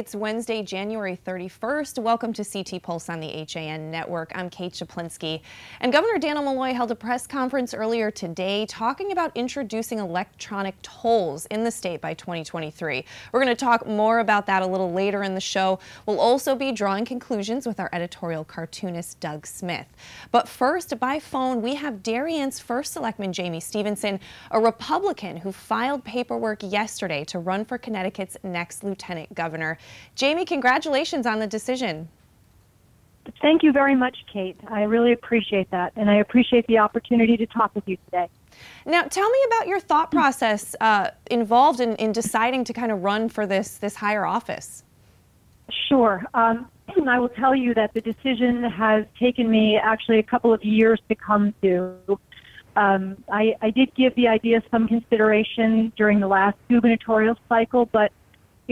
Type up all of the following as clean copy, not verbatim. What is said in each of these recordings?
It's Wednesday, January 31st. Welcome to CT Pulse on the HAN network. I'm Kate Chaplinsky. And Governor Dannel Malloy held a press conference earlier today talking about introducing electronic tolls in the state by 2023. We're going to talk more about that a little later in the show. We'll also be drawing conclusions with our editorial cartoonist Doug Smith. But first, by phone, we have Darien's first selectman, Jamie Stevenson, a Republican who filed paperwork yesterday to run for Connecticut's next lieutenant governor. Jamie, congratulations on the decision. Thank you very much, Kate. I really appreciate that, and I appreciate the opportunity to talk with you today. Now, tell me about your thought process involved in deciding to kind of run for this higher office. Sure. I will tell you that the decision has taken me actually a couple of years to come to. I did give the idea some consideration during the last gubernatorial cycle, but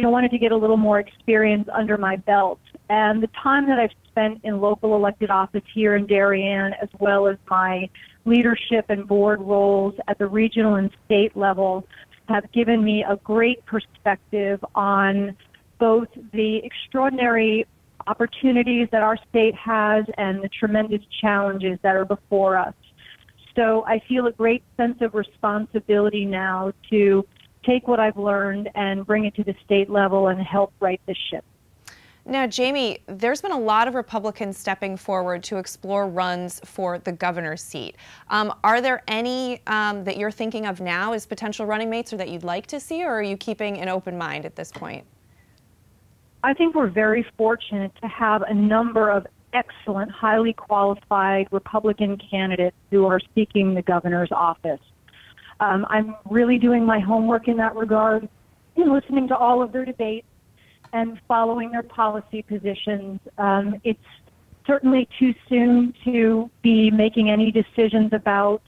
wanted to get a little more experience under my belt. And the time that I've spent in local elected office here in Darien, as well as my leadership and board roles at the regional and state level, have given me a great perspective on both the extraordinary opportunities that our state has and the tremendous challenges that are before us. So I feel a great sense of responsibility now to take what I've learned and bring it to the state level and help right this ship. Now, Jamie, there's been a lot of Republicans stepping forward to explore runs for the governor's seat. Are there any that you're thinking of now as potential running mates or that you'd like to see, or are you keeping an open mind at this point? I think we're very fortunate to have a number of excellent, highly qualified Republican candidates who are seeking the governor's office. I'm really doing my homework in that regard, and listening to all of their debates and following their policy positions. It's certainly too soon to be making any decisions about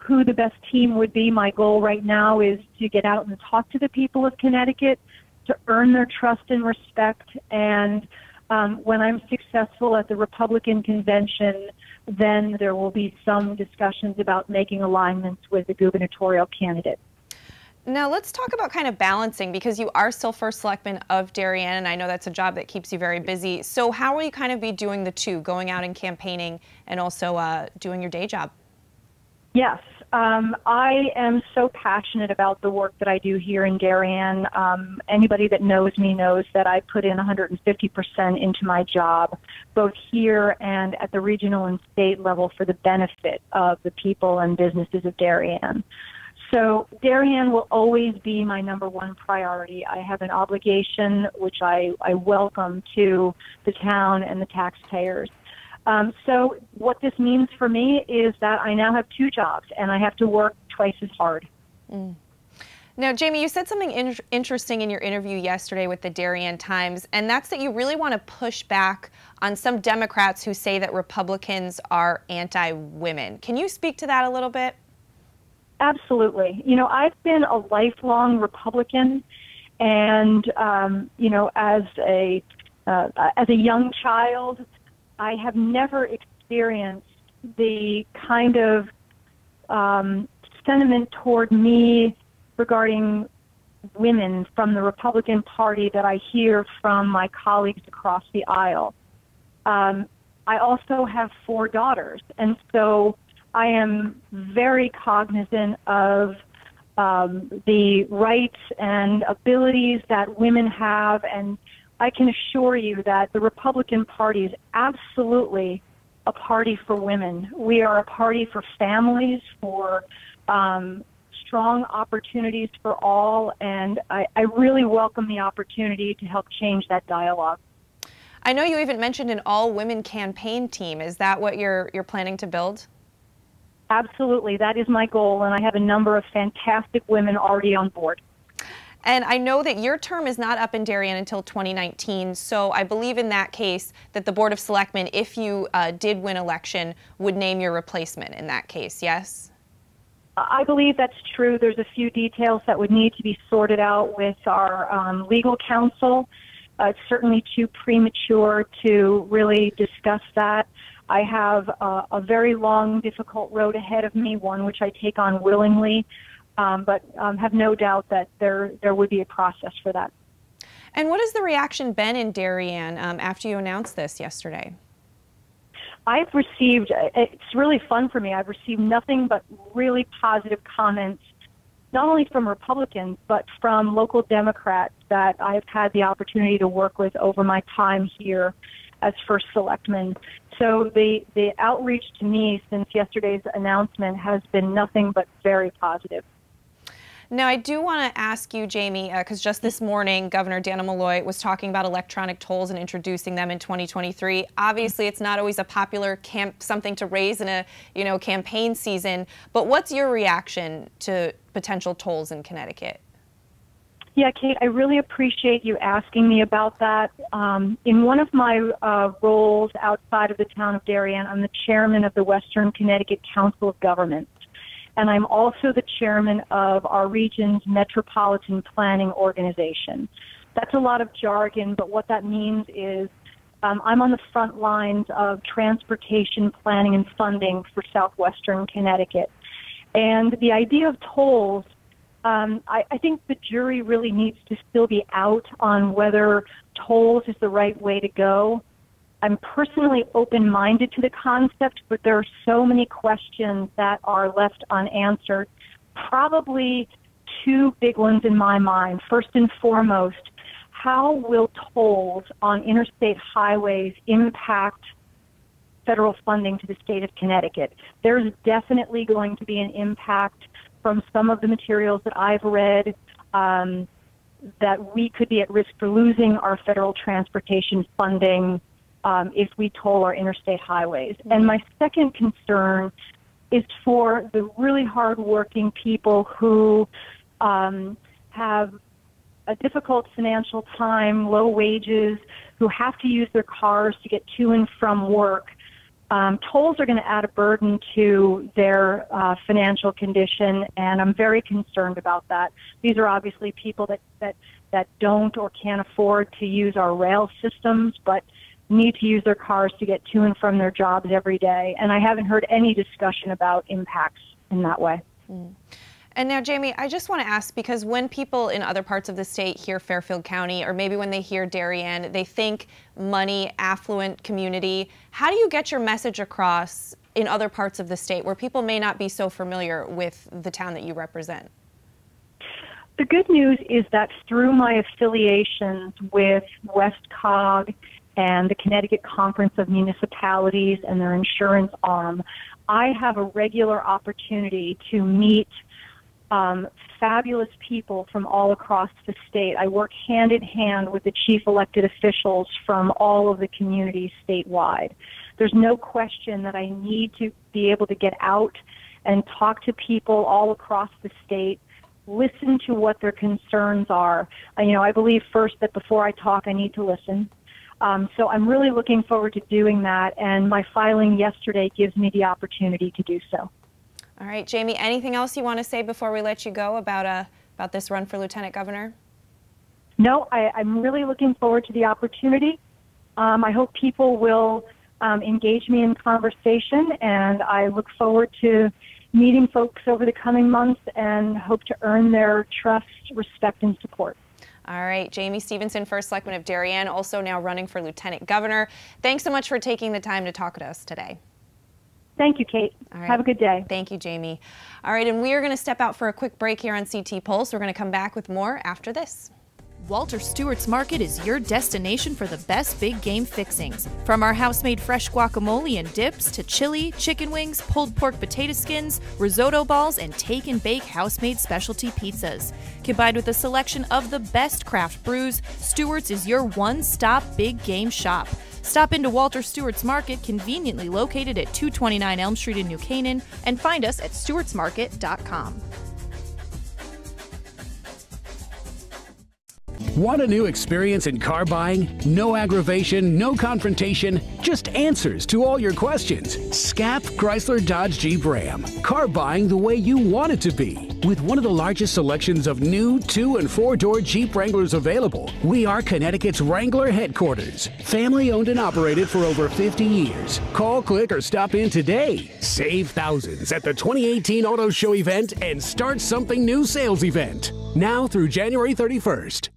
who the best team would be. My goal right now is to get out and talk to the people of Connecticut, to earn their trust and respect, and when I'm successful at the Republican convention, then there will be some discussions about making alignments with the gubernatorial candidate. Now let's talk about kind of balancing, because you are still first selectman of Darien, and I know that's a job that keeps you very busy. So how will you kind of be doing the two, going out and campaigning and also doing your day job? Yes. I am so passionate about the work that I do here in Darien. Anybody that knows me knows that I put in 150% into my job, both here and at the regional and state level, for the benefit of the people and businesses of Darien. So Darien will always be my number one priority. I have an obligation which I welcome to the town and the taxpayers. So what this means for me is that I now have two jobs, and I have to work twice as hard. Now, Jamie, you said something interesting in your interview yesterday with the Darien Times, and that's that you really want to push back on some Democrats who say that Republicans are anti-women. Can you speak to that a little bit? Absolutely. I've been a lifelong Republican, and, as a young child, I have never experienced the kind of sentiment toward me regarding women from the Republican Party that I hear from my colleagues across the aisle. I also have 4 daughters, and so I am very cognizant of the rights and abilities that women have, and I can assure you that the Republican Party is absolutely a party for women. We are a party for families, for strong opportunities for all, and I really welcome the opportunity to help change that dialogue. I know you even mentioned an all-women campaign team. Is that what you're planning to build? Absolutely. That is my goal, and I have a number of fantastic women already on board. And I know that your term is not up in Darien until 2019, so I believe in that case that the Board of Selectmen, if you did win election, would name your replacement in that case, yes? I believe that's true. There's a few details that would need to be sorted out with our legal counsel. It's certainly too premature to really discuss that. I have a very long, difficult road ahead of me, one which I take on willingly, but have no doubt that there would be a process for that. And what has the reaction been in Darien after you announced this yesterday? I've received, it's really fun for me, I've received nothing but really positive comments, not only from Republicans, but from local Democrats that I've had the opportunity to work with over my time here as first selectman. So the outreach to me since yesterday's announcement has been nothing but very positive. Now, I do want to ask you, Jamie, because just this morning, Governor Dannel Malloy was talking about electronic tolls and introducing them in 2023. Obviously, it's not always a popular something to raise in a campaign season. But what's your reaction to potential tolls in Connecticut? Yeah, Kate, I really appreciate you asking me about that. In one of my roles outside of the town of Darien, I'm the chairman of the Western Connecticut Council of Governments. And I'm also the chairman of our region's metropolitan planning organization. That's a lot of jargon, but what that means is I'm on the front lines of transportation planning and funding for southwestern Connecticut. And the idea of tolls, I think the jury really needs to still be out on whether tolls is the right way to go. I'm personally open-minded to the concept, but there are so many questions that are left unanswered. Probably two big ones in my mind. First and foremost, how will tolls on interstate highways impact federal funding to the state of Connecticut? There's definitely going to be an impact from some of the materials that I've read that we could be at risk for losing our federal transportation funding if we toll our interstate highways. And my second concern is for the really hardworking people who have a difficult financial time, low wages, who have to use their cars to get to and from work. Tolls are going to add a burden to their financial condition, and I'm very concerned about that. These are obviously people that don't or can't afford to use our rail systems, but need to use their cars to get to and from their jobs every day. And I haven't heard any discussion about impacts in that way. And now, Jamie, I just want to ask, because when people in other parts of the state hear Fairfield County, or maybe when they hear Darien, they think money, affluent community. How do you get your message across in other parts of the state where people may not be so familiar with the town that you represent? The good news is that through my affiliations with WestCog and the Connecticut Conference of Municipalities and their insurance arm, I have a regular opportunity to meet fabulous people from all across the state. I work hand in hand with the chief elected officials from all of the communities statewide. There's no question that I need to be able to get out and talk to people all across the state, listen to what their concerns are. I believe first that before I talk, I need to listen. So I'm really looking forward to doing that, and my filing yesterday gives me the opportunity to do so. All right, Jamie, anything else you want to say before we let you go about this run for Lieutenant Governor? No, I'm really looking forward to the opportunity. I hope people will engage me in conversation, and I look forward to meeting folks over the coming months and hope to earn their trust, respect, and support. All right, Jamie Stevenson, First Selectman of Darien, also now running for Lieutenant Governor. Thanks so much for taking the time to talk to us today. Thank you, Kate. All right. Have a good day. Thank you, Jamie. All right, and we are going to step out for a quick break here on CT Pulse. We're going to come back with more after this. Walter Stewart's Market is your destination for the best big game fixings. From our house-made fresh guacamole and dips to chili, chicken wings, pulled pork potato skins, risotto balls, and take and bake house-made specialty pizzas. Combined with a selection of the best craft brews, Stewart's is your one-stop big game shop. Stop into Walter Stewart's Market, conveniently located at 229 Elm Street in New Canaan, and find us at stewartsmarket.com. Want a new experience in car buying? No aggravation, no confrontation, just answers to all your questions. SCAP Chrysler Dodge Jeep Ram. Car buying the way you want it to be. With one of the largest selections of new 2- and 4-door Jeep Wranglers available, we are Connecticut's Wrangler headquarters. Family owned and operated for over 50 years. Call, click, or stop in today. Save thousands at the 2018 Auto Show event and start something new sales event. Now through January 31st.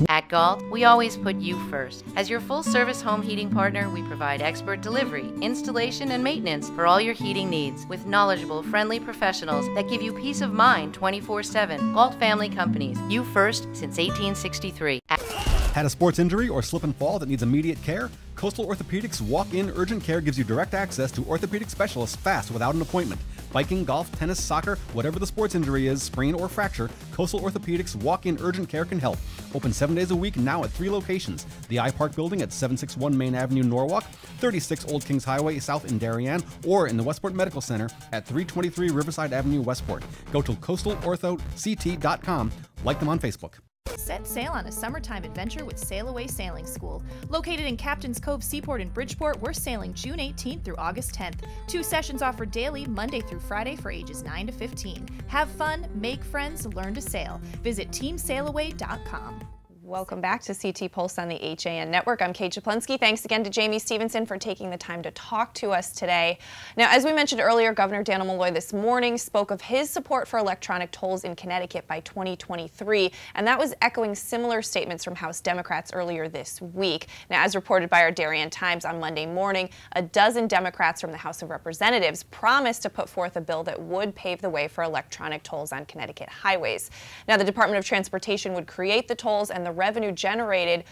At Galt, we always put you first. As your full-service home heating partner, we provide expert delivery, installation, and maintenance for all your heating needs with knowledgeable, friendly professionals that give you peace of mind 24/7. Galt Family Companies, you first since 1863. Had a sports injury or slip and fall that needs immediate care? Coastal Orthopedics Walk-In Urgent Care gives you direct access to orthopedic specialists fast without an appointment. Biking, golf, tennis, soccer, whatever the sports injury is, sprain or fracture, Coastal Orthopedics Walk-In Urgent Care can help. Open 7 days a week now at 3 locations. The iPark Building at 761 Main Avenue, Norwalk, 36 Old Kings Highway South in Darien, or in the Westport Medical Center at 323 Riverside Avenue, Westport. Go to coastalorthoct.com. Like them on Facebook. Set sail on a summertime adventure with Sail Away Sailing School. Located in Captain's Cove Seaport in Bridgeport, we're sailing June 18th through August 10th. 2 sessions offered daily, Monday through Friday for ages 9 to 15. Have fun, make friends, learn to sail. Visit teamsailaway.com. Welcome back to CT Pulse on the HAN Network. I'm Kate Czaplinski. Thanks again to Jamie Stevenson for taking the time to talk to us today. Now, as we mentioned earlier, Governor Daniel Malloy this morning spoke of his support for electronic tolls in Connecticut by 2023, and that was echoing similar statements from House Democrats earlier this week. Now, as reported by our Darien Times on Monday morning, a dozen Democrats from the House of Representatives promised to put forth a bill that would pave the way for electronic tolls on Connecticut highways. Now, the Department of Transportation would create the tolls, and the revenue generated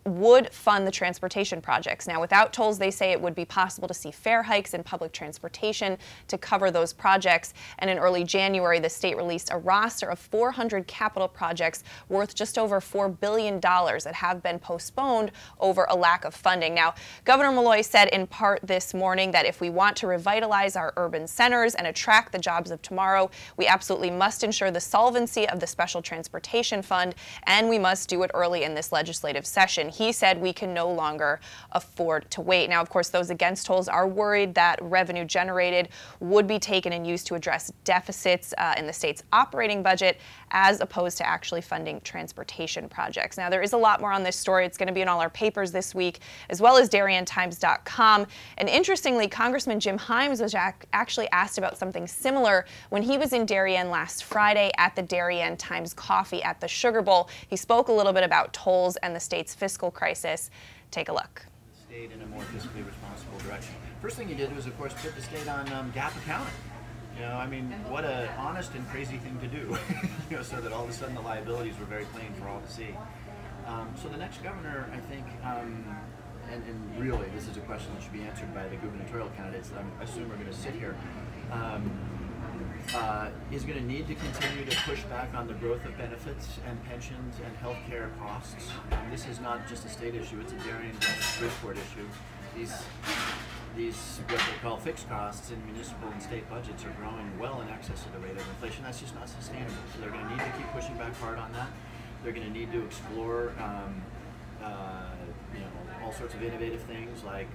would fund the transportation projects. Now, without tolls, they say it would be possible to see fare hikes in public transportation to cover those projects. And in early January, the state released a roster of 400 capital projects worth just over $4 billion that have been postponed over a lack of funding. Now, Governor Malloy said in part this morning that if we want to revitalize our urban centers and attract the jobs of tomorrow, we absolutely must ensure the solvency of the Special Transportation Fund, and we must do it early in this legislative session. He said we can no longer afford to wait. Now, of course, those against tolls are worried that revenue generated would be taken and used to address deficits in the state's operating budget, as opposed to actually funding transportation projects. Now, there is a lot more on this story. It's going to be in all our papers this week, as well as DarienTimes.com. And interestingly, Congressman Jim Himes was actually asked about something similar when he was in Darien last Friday at the Darien Times Coffee at the Sugar Bowl. He spoke a little bit about tolls and the state's fiscal crisis. Take a look. State in a more fiscally responsible direction. First thing you did was, of course, put the state on GAAP accounting. You know, I mean, what a honest and crazy thing to do. You know, so that all of a sudden the liabilities were very plain for all to see. So the next governor, I think, and really this is a question that should be answered by the gubernatorial candidates that I assume are going to sit here, is going to need to continue to push back on the growth of benefits and pensions and health care costs. This is not just a state issue, it's a Darien Bridgeport issue. These what they call fixed costs in municipal and state budgets are growing well in excess of the rate of inflation. That's just not sustainable. So they're going to need to keep pushing back hard on that. They're going to need to explore you know, all sorts of innovative things like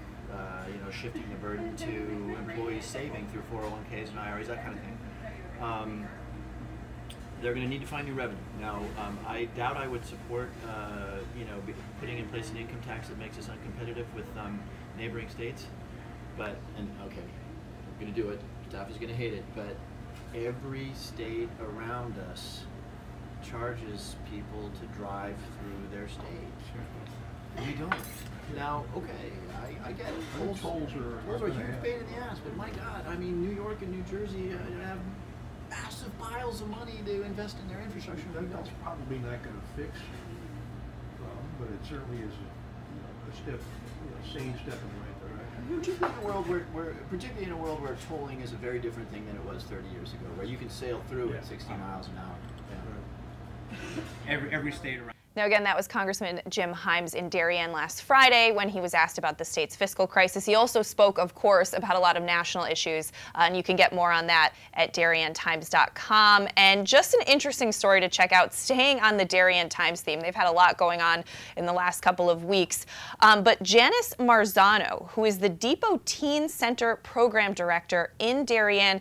you know, shifting the burden to employees saving through 401ks and IRAs, that kind of thing. They're going to need to find new revenue. Now, I doubt I would support, you know, putting in place an income tax that makes us uncompetitive with neighboring states. But, and okay, I'm going to do it. Staff is going to hate it, but every state around us charges people to drive through their state. We don't. Now, okay, I get it. Tolls are a huge pain in the ass, but my God, I mean, New York and New Jersey have massive piles of money to invest in their infrastructure. That's probably not going to fix the problem, but it certainly is a step, a sane step in the right direction. Particularly in a world where tolling is a very different thing than it was 30 years ago, where you can sail through at 60 miles an hour. Yeah. Every state around. Now, again, that was Congressman Jim Himes in Darien last Friday when he was asked about the state's fiscal crisis. He also spoke, of course, about a lot of national issues, and you can get more on that at DarienTimes.com. And just an interesting story to check out, staying on the Darien Times theme. They've had a lot going on in the last couple of weeks. But Janice Marzano, who is the Depot Teen Center Program Director in Darien,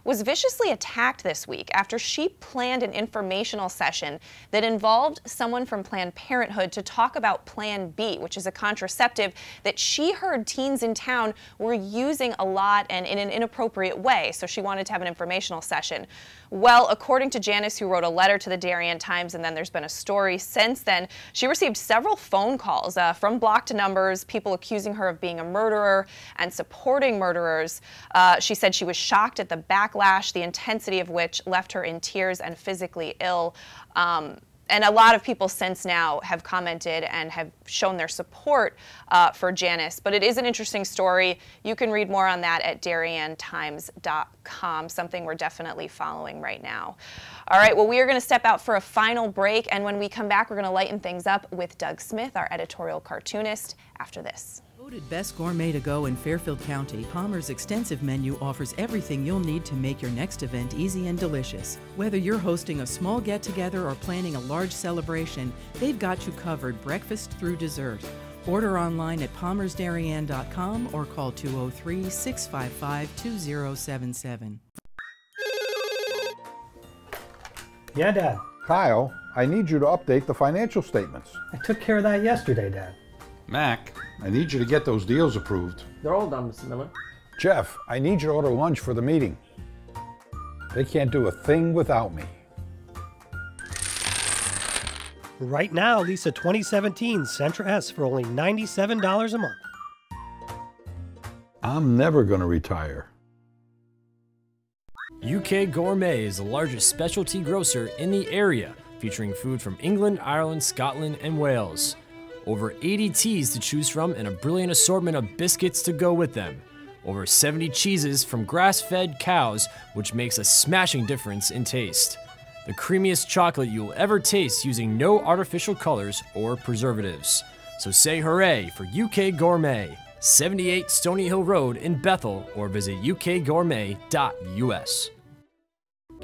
was viciously attacked this week after she planned an informational session that involved someone from Planned Parenthood to talk about Plan B, which is a contraceptive that she heard teens in town were using a lot and in an inappropriate way, so she wanted to have an informational session. Well, according to Janice, who wrote a letter to the Darien Times, and then there's been a story since then, she received several phone calls from blocked numbers, people accusing her of being a murderer and supporting murderers. She said she was shocked at the backlash, the intensity of which left her in tears and physically ill. And a lot of people since now have commented and have shown their support for Janice. But it is an interesting story. You can read more on that at DarienTimes.com, something we're definitely following right now. All right, well, we are going to step out for a final break. And when we come back, we're going to lighten things up with Doug Smith, our editorial cartoonist, after this. Voted Best Gourmet to Go in Fairfield County, Palmer's extensive menu offers everything you'll need to make your next event easy and delicious. Whether you're hosting a small get-together or planning a large celebration, they've got you covered breakfast through dessert. Order online at palmersdarien.com or call 203-655-2077. Yeah, Dad. Kyle, I need you to update the financial statements. I took care of that yesterday, Dad. Mac, I need you to get those deals approved. They're all done, Mr. Miller. Jeff, I need you to order lunch for the meeting. They can't do a thing without me. Right now, lease a 2017 Sentra S for only $97 a month. I'm never going to retire. UK Gourmet is the largest specialty grocer in the area, featuring food from England, Ireland, Scotland, and Wales. Over 80 teas to choose from and a brilliant assortment of biscuits to go with them. Over 70 cheeses from grass-fed cows, which makes a smashing difference in taste. The creamiest chocolate you'll ever taste using no artificial colors or preservatives. So say hooray for UK Gourmet, 78 Stony Hill Road in Bethel, or visit ukgourmet.us.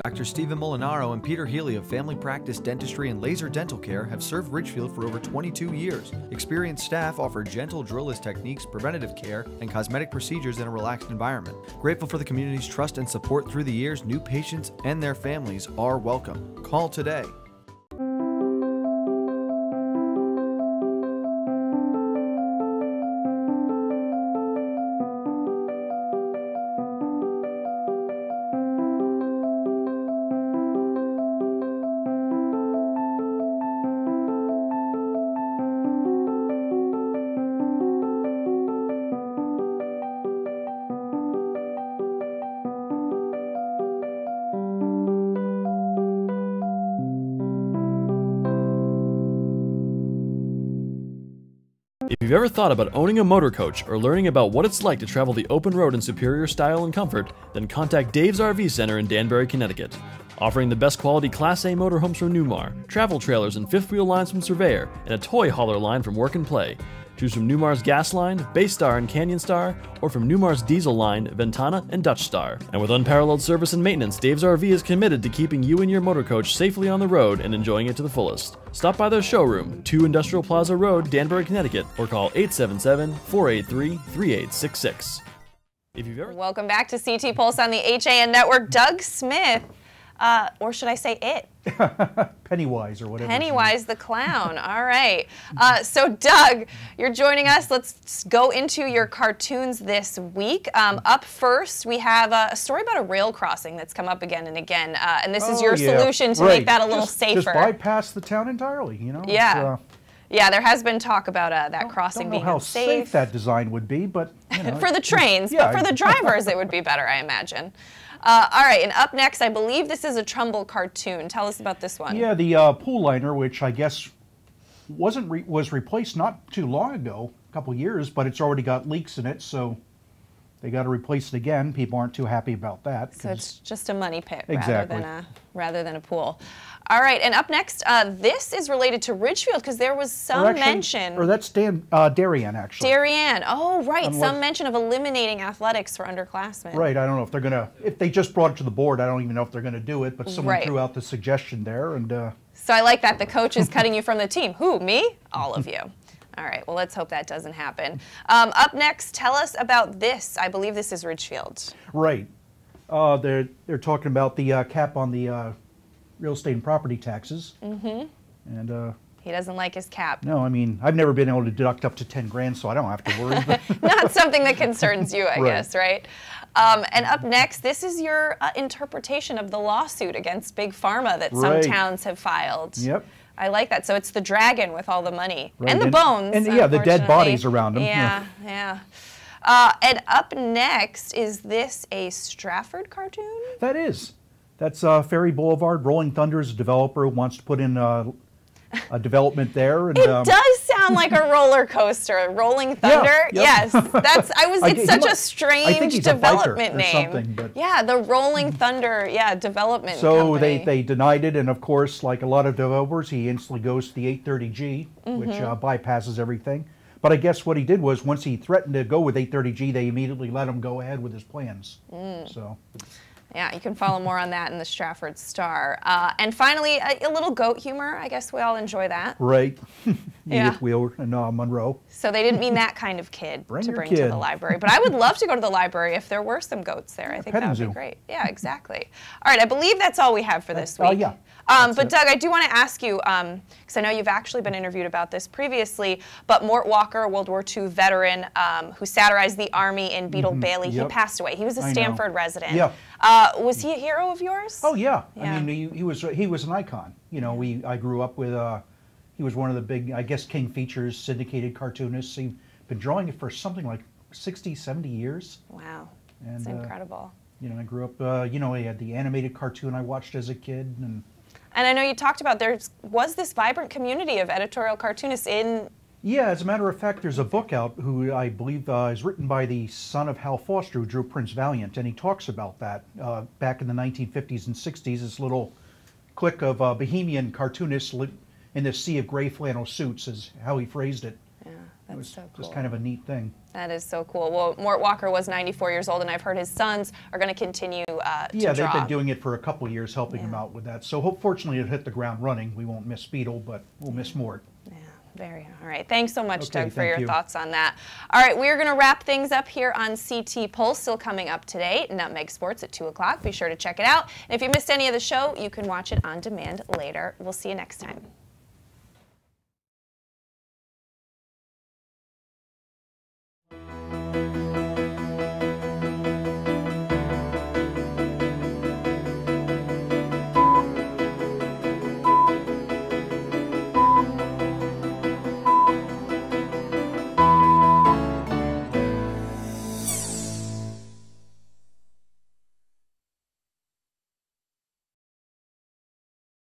Dr. Stephen Molinaro and Peter Healy of Family Practice Dentistry and Laser Dental Care have served Ridgefield for over 22 years. Experienced staff offer gentle drillless techniques, preventative care, and cosmetic procedures in a relaxed environment. Grateful for the community's trust and support through the years, new patients and their families are welcome. Call today. If you've ever thought about owning a motor coach or learning about what it's like to travel the open road in superior style and comfort, then contact Dave's RV Center in Danbury, Connecticut. Offering the best quality Class A motorhomes from Newmar, travel trailers and fifth wheel lines from Surveyor, and a toy hauler line from Work and Play. Choose from Newmar's Gas Line, Bay Star and Canyon Star, or from Newmar's Diesel Line, Ventana and Dutch Star. And with unparalleled service and maintenance, Dave's RV is committed to keeping you and your motor coach safely on the road and enjoying it to the fullest. Stop by their showroom, 2 Industrial Plaza Road, Danbury, Connecticut, or call 877-483-3866. Welcome back to CT Pulse on the HAN Network. Doug Smith, or should I say it? Pennywise or whatever. Pennywise the clown. All right. So Doug, you're joining us. Let's go into your cartoons this week. Up first, we have a story about a rail crossing that's come up again and again. And this is your solution to make that a little safer. Just bypass the town entirely, you know? Yeah. Yeah, there has been talk about that crossing being unsafe. I don't know how safe that design would be, but you know, for the trains, but for the drivers it would be better, I imagine. All right, and up next, I believe this is a Trumbull cartoon. Tell us about this one. Yeah, the pool liner, which I guess was replaced not too long ago, a couple years, but it's already got leaks in it, so they got to replace it again. People aren't too happy about that. So it's just a money pit exactly. rather than a pool. All right, and up next, this is related to Ridgefield because there was some mention. Or that's Darien, actually. Darien, oh right, some mention of eliminating athletics for underclassmen. Right, I don't know if they're gonna. If they just brought it to the board, I don't even know if they're gonna do it. But someone threw out the suggestion there, and. So I like that the coach is cutting you from the team. Who? Me? All of you. All right, well, let's hope that doesn't happen. Up next, tell us about this. I believe this is Ridgefield. Right. They're talking about the cap on the real estate and property taxes. Mm-hmm. And he doesn't like his cap. no, I mean, I've never been able to deduct up to 10 grand, so I don't have to worry. Not something that concerns you, I Right. guess, right? And up next, this is your interpretation of the lawsuit against Big Pharma that some Right. towns have filed. Yep. I like that. So it's the dragon with all the money Right. and the bones. And yeah, the dead unfortunately. bodies around him. Yeah, yeah. And up next, is this a Stratford cartoon? That is. That's Ferry Boulevard. Rolling Thunder is a developer who wants to put in a development there. And, It does sound like a roller coaster. Rolling Thunder? Yeah, Yes. That's it's such a strange development name. But yeah, the Rolling Thunder, development so company. they denied it, and of course, like a lot of developers, he instantly goes to the 830G, which Mhm. bypasses everything. But I guess what he did was, once he threatened to go with 830G, they immediately let him go ahead with his plans. So. Yeah, you can follow more on that in the Stratford Star. And finally, a little goat humor. I guess we all enjoy that. Right. Yeah. Edith Wheeler and Monroe. So they didn't mean that kind of kid to your bring to kid. the library. But I would love to go to the library if there were some goats there. I think that petting would be zoo. great. Yeah, exactly. All right, I believe that's all we have for this week. Yeah. But Doug, I do want to ask you, because I know you've actually been interviewed about this previously, but Mort Walker, a World War II veteran who satirized the Army in Beetle Bailey, he Yep. passed away. He was a I know. Stanford resident. Yeah. Was he a hero of yours? Oh yeah. Yeah. I mean, he was an icon. You know, I grew up with. He was one of the big, I guess, King Features syndicated cartoonists. He'd been drawing it for something like 60, 70 years. Wow, And, that's incredible. You know, I grew up. You know, he had the animated cartoon I watched as a kid, and And I know you talked about there was this vibrant community of editorial cartoonists in. yeah. As a matter of fact, there's a book out who I believe is written by the son of Hal Foster, who drew Prince Valiant, and he talks about that back in the 1950s and 60s. This little clique of bohemian cartoonists in this sea of gray flannel suits, is how he phrased it. Yeah, It that's was so cool. just kind of a neat thing. That is so cool. Well, Mort Walker was 94 years old, and I've heard his sons are going to continue to Yeah, they've draw. been doing it for a couple of years, helping him out with that. So fortunately, it hit the ground running. We won't miss Beetle, but we'll miss Mort. All right. Thanks so much, Okay, Doug, for thank your you. thoughts on that. All right, we're going to wrap things up here on CT Pulse. Still coming up today, Nutmeg Sports at 2 o'clock. Be sure to check it out. And if you missed any of the show, you can watch it on demand later. We'll see you next time.